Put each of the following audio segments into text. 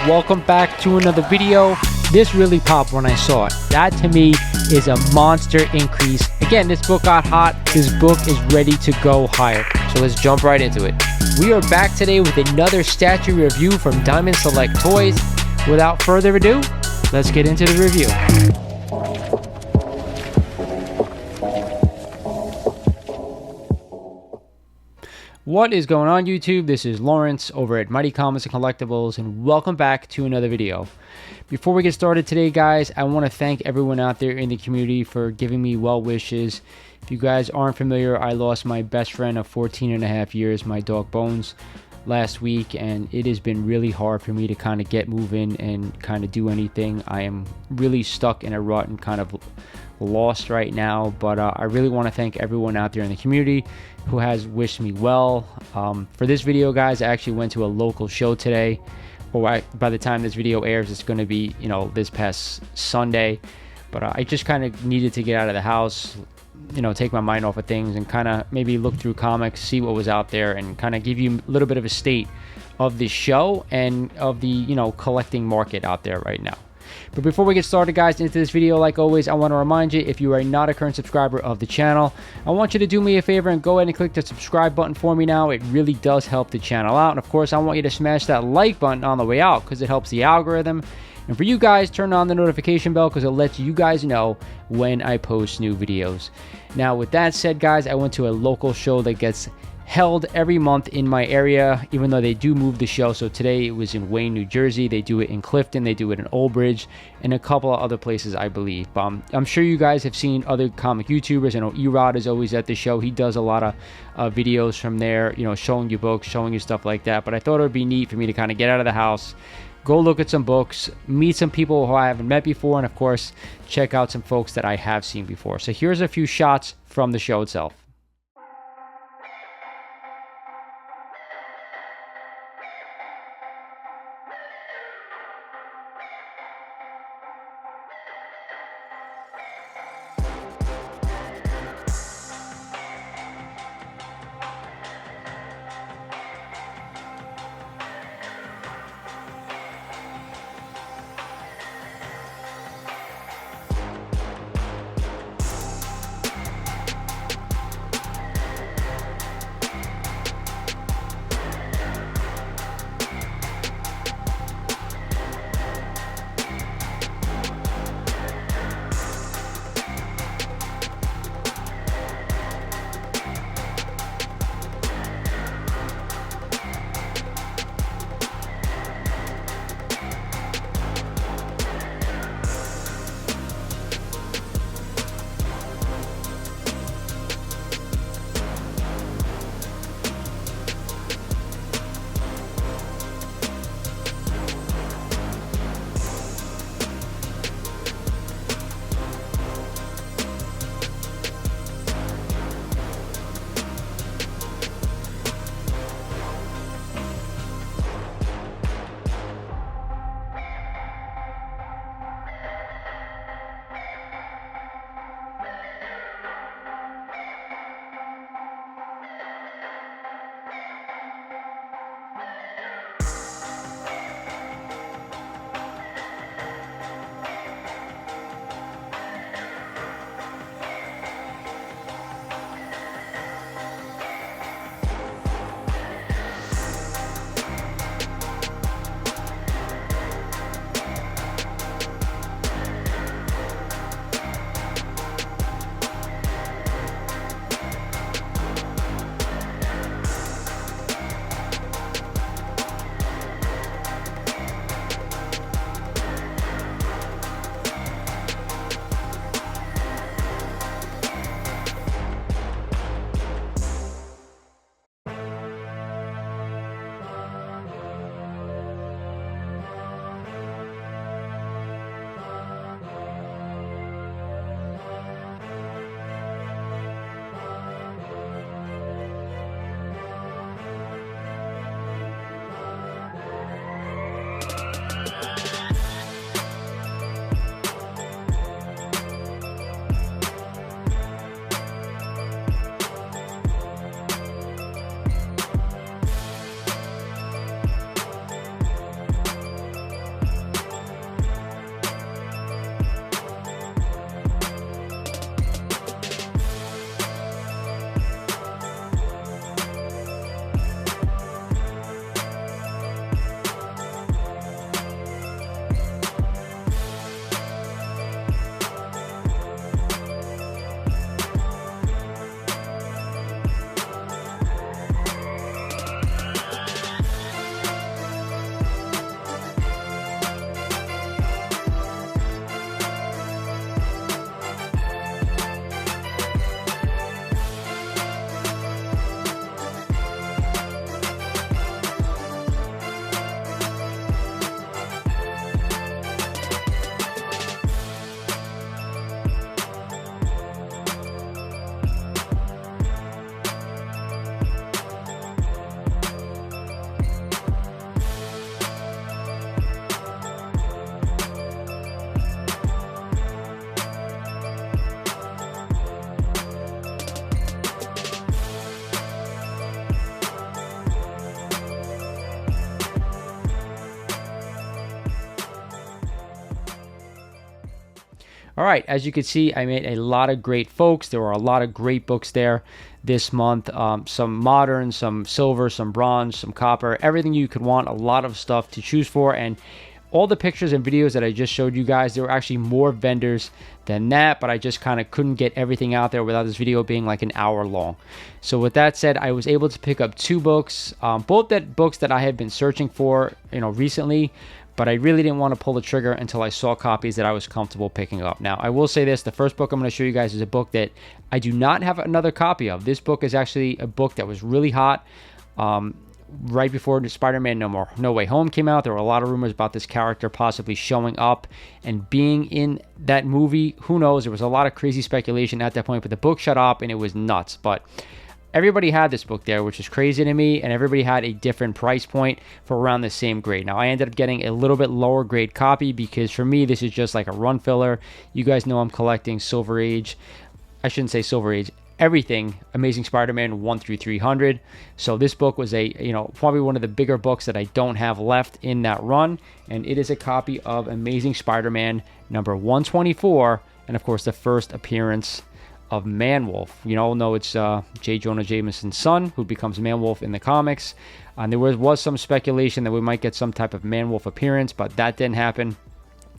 welcome back to another video. This really popped when I saw it. That to me is a monster increase. Again, this book got hot. This book is ready to go higher. So let's jump right into it. We are back today with another statue review from Diamond Select Toys. Without further ado, let's get into the review. What is going on, YouTube? This is Lawrence over at Mighty Comics and Collectibles, and welcome back to another video. Before we get started today, guys, I want to thank everyone out there in the community for giving me well wishes. If you guys aren't familiar, I lost my best friend of 14 and a half years, my dog Bones, last week, and it has been really hard for me to kind of get moving and kind of do anything. I am really stuck in a rut and kind of lost right now, but I really want to thank everyone out there in the community who has wished me well. For this video, guys, I actually went to a local show today, or by the time this video airs, it's going to be, you know, this past Sunday. But I just kind of needed to get out of the house, you know, take my mind off of things and kind of maybe look through comics, see what was out there, and kind of give you a little bit of a state of the show and of the, you know, collecting market out there right now. But before we get started, guys, into this video, like always, I want to remind you, if you are not a current subscriber of the channel, I want you to do me a favor and go ahead and click the subscribe button for me now. It really does help the channel out. And of course, I want you to smash that like button on the way out because it helps the algorithm. And for you guys, turn on the notification bell because it lets you guys know when I post new videos. Now, with that said, guys, I went to a local show that gets held every month in my area, even though they do move the show. So today it was in Wayne, New Jersey. They do it in Clifton, they do it in Old Bridge, and a couple of other places, I believe. I'm sure you guys have seen other comic YouTubers. I know Erod is always at the show. He does a lot of videos from there, you know, showing you books, showing you stuff like that. But I thought it would be neat for me to kind of get out of the house, go look at some books, meet some people who I haven't met before, and of course, check out some folks that I have seen before. So here's a few shots from the show itself. All right, as you can see, I made a lot of great folks. There were a lot of great books there this month. Some modern, some silver, some bronze, some copper, everything you could want, a lot of stuff to choose for. And all the pictures and videos that I just showed you guys, there were actually more vendors than that, but I just kind of couldn't get everything out there without this video being like an hour long. So with that said, I was able to pick up 2 books, both books that I had been searching for, recently, but I really didn't want to pull the trigger until I saw copies that I was comfortable picking up. Now, I will say this, the first book I'm going to show you guys is a book that I do not have another copy of. This book is actually a book that was really hot. Right before Spider-Man No Way Home came out, there were a lot of rumors about this character possibly showing up and being in that movie. Who knows? There was a lot of crazy speculation at that point, but the book shut up and it was nuts. But everybody had this book there, which is crazy to me, and everybody had a different price point for around the same grade. Now, I ended up getting a little bit lower grade copy because for me, this is just like a run filler. You guys know I'm collecting Silver Age. I shouldn't say Silver Age. Everything Amazing Spider-Man 1 through 300. So this book was probably one of the bigger books that I don't have left in that run, and it is a copy of Amazing Spider-Man number 124, and of course the first appearance of Man-Wolf. You all know it's J. Jonah Jameson's son who becomes Man-Wolf in the comics. And there was some speculation that we might get some type of Man-Wolf appearance, but that didn't happen.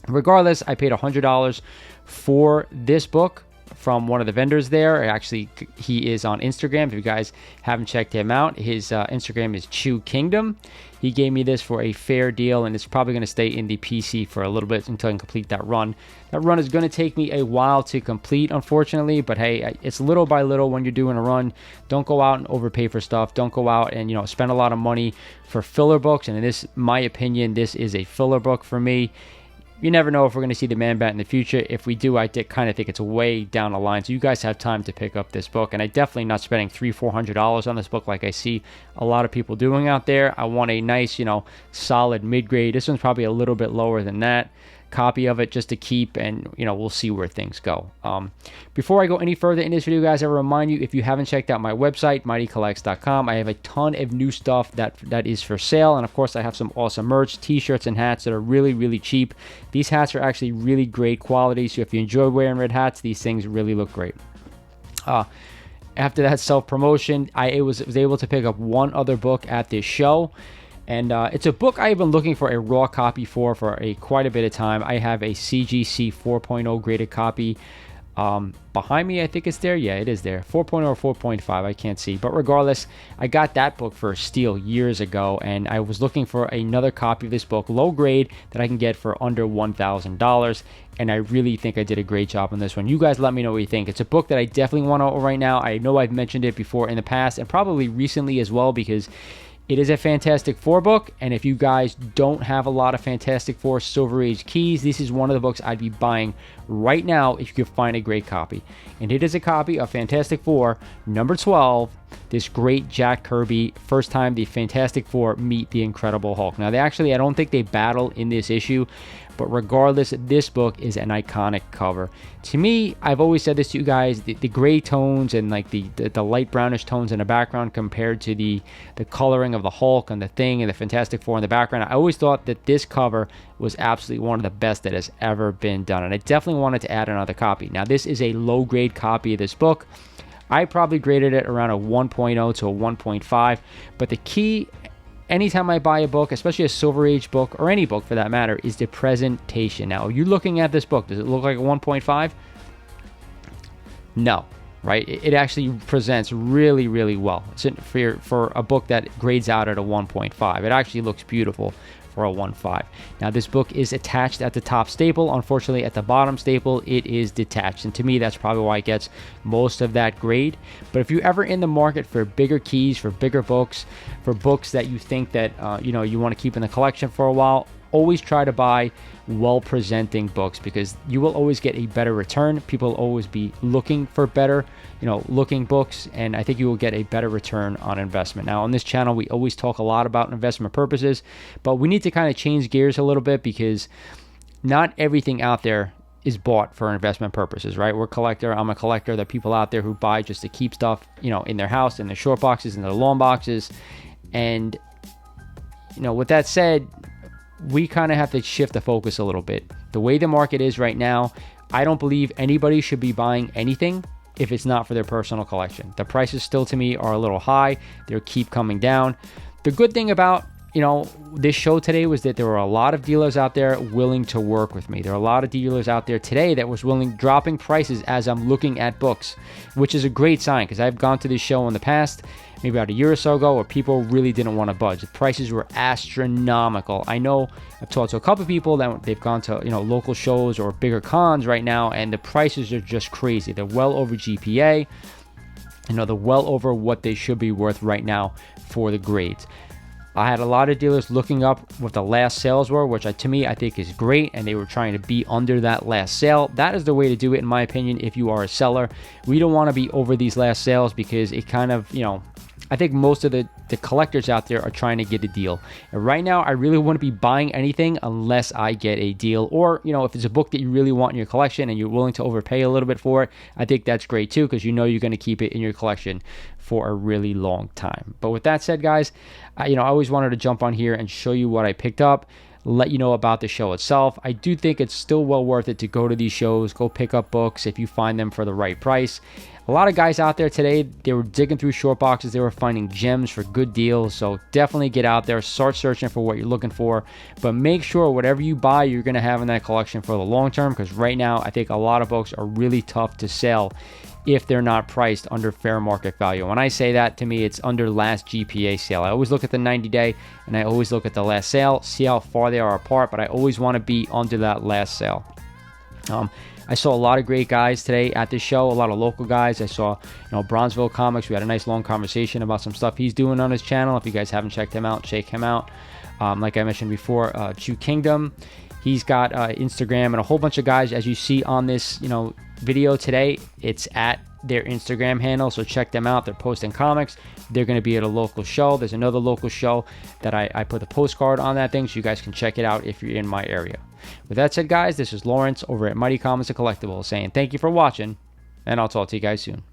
Regardless, I paid $100 for this book from one of the vendors there. Actually, he is on Instagram. If you guys haven't checked him out, his Instagram is Chew Kingdom. He gave me this for a fair deal, and it's probably going to stay in the PC for a little bit until I can complete that run. That run is going to take me a while to complete, unfortunately, but hey, it's little by little when you're doing a run. Don't go out and overpay for stuff. Don't go out and spend a lot of money for filler books, and in my opinion, this is a filler book for me. You never know if we're going to see the Man-Bat in the future. If we do, I kind of think it's way down the line. So you guys have time to pick up this book. And I definitely not spending $300-$400 on this book like I see a lot of people doing out there. I want a nice, solid mid-grade. This one's probably a little bit lower than that. Copy of it just to keep, and we'll see where things go. Before I go any further in this video, guys, I remind you, if you haven't checked out my website, mightycollects.com, I have a ton of new stuff that is for sale, and of course I have some awesome merch, t-shirts and hats that are really, really cheap. These hats are actually really great quality, so if you enjoy wearing red hats, these things really look great. After that self-promotion, I was able to pick up one other book at this show. And it's a book I've been looking for a raw copy for quite a bit of time. I have a CGC 4.0 graded copy behind me. I think it's there. Yeah, it is there. 4.0 or 4.5. I can't see. But regardless, I got that book for a steal years ago. And I was looking for another copy of this book, low grade, that I can get for under $1,000. And I really think I did a great job on this one. You guys let me know what you think. It's a book that I definitely want to own right now. I know I've mentioned it before in the past and probably recently as well, because it is a Fantastic Four book, and if you guys don't have a lot of Fantastic Four Silver Age keys, this is one of the books I'd be buying right now if you could find a great copy. And it is a copy of Fantastic Four number 12, this great Jack Kirby, first time the Fantastic Four meet the Incredible Hulk. Now, I don't think they battle in this issue, but regardless, this book is an iconic cover. To me, I've always said this to you guys, the gray tones and like the light brownish tones in the background compared to the coloring of the Hulk and the Thing and the Fantastic Four in the background, I always thought that this cover was absolutely one of the best that has ever been done, and I definitely wanted to add another copy. Now, this is a low grade copy of this book. I probably graded it around a 1.0 to a 1.5, but the key anytime I buy a book, especially a Silver Age book, or any book for that matter, is the presentation. Now, you're looking at this book. Does it look like a 1.5? No, right? It actually presents really, really well. For a book that grades out at a 1.5. It actually looks beautiful for a 1.5. Now, this book is attached at the top staple. Unfortunately, at the bottom staple, it is detached. And to me, that's probably why it gets most of that grade. But if you're ever in the market for bigger keys, for bigger books, for books that you think that you want to keep in the collection for a while, always try to buy well-presenting books, because you will always get a better return. People will always be looking for better, looking books, and I think you will get a better return on investment. Now, on this channel, we always talk a lot about investment purposes, but we need to kind of change gears a little bit, because not everything out there is bought for investment purposes, right? We're a collector. I'm a collector. There are people out there who buy just to keep stuff, in their house, in their short boxes, in their long boxes. And, with that said, we kind of have to shift the focus a little bit. The way the market is right now, I don't believe anybody should be buying anything if it's not for their personal collection. The prices still to me are a little high. They keep coming down. The good thing about this show today was that there were a lot of dealers out there willing to work with me. There are a lot of dealers out there today that was dropping prices as I'm looking at books, which is a great sign, because I've gone to this show in the past, maybe about a year or so ago, where people really didn't want to budge. The prices were astronomical. I know I've talked to a couple of people that they've gone to local shows or bigger cons right now, and the prices are just crazy. They're well over GPA. They're well over what they should be worth right now for the grades. I had a lot of dealers looking up what the last sales were, which to me I think is great, and they were trying to be under that last sale. That is the way to do it, in my opinion, if you are a seller. We don't want to be over these last sales, because it kind of, I think most of the collectors out there are trying to get a deal. And right now, I really wouldn't be buying anything unless I get a deal. Or, if it's a book that you really want in your collection and you're willing to overpay a little bit for it, I think that's great too, because you're going to keep it in your collection for a really long time. But with that said, guys, I always wanted to jump on here and show you what I picked up, let you know about the show itself. I do think it's still well worth it to go to these shows, go pick up books if you find them for the right price. A lot of guys out there today, they were digging through short boxes. They were finding gems for good deals. So definitely get out there, start searching for what you're looking for. But make sure whatever you buy, you're going to have in that collection for the long term. Because right now, I think a lot of books are really tough to sell if they're not priced under fair market value. When I say that, to me, it's under last GPA sale. I always look at the 90-day, and I always look at the last sale, see how far they are apart. But I always want to be under that last sale. I saw a lot of great guys today at this show, a lot of local guys. I saw, Bronzeville Comics. We had a nice long conversation about some stuff he's doing on his channel. If you guys haven't checked him out, check him out. Like I mentioned before, Chew Kingdom. He's got Instagram, and a whole bunch of guys, as you see on this, video today, it's at their Instagram handle, so check them out. They're posting comics. They're going to be at a local show. There's another local show that I put a postcard on that thing, so you guys can check it out if you're in my area. With that said, guys, this is Lawrence over at Mighty Comics and Collectibles saying thank you for watching, and I'll talk to you guys soon.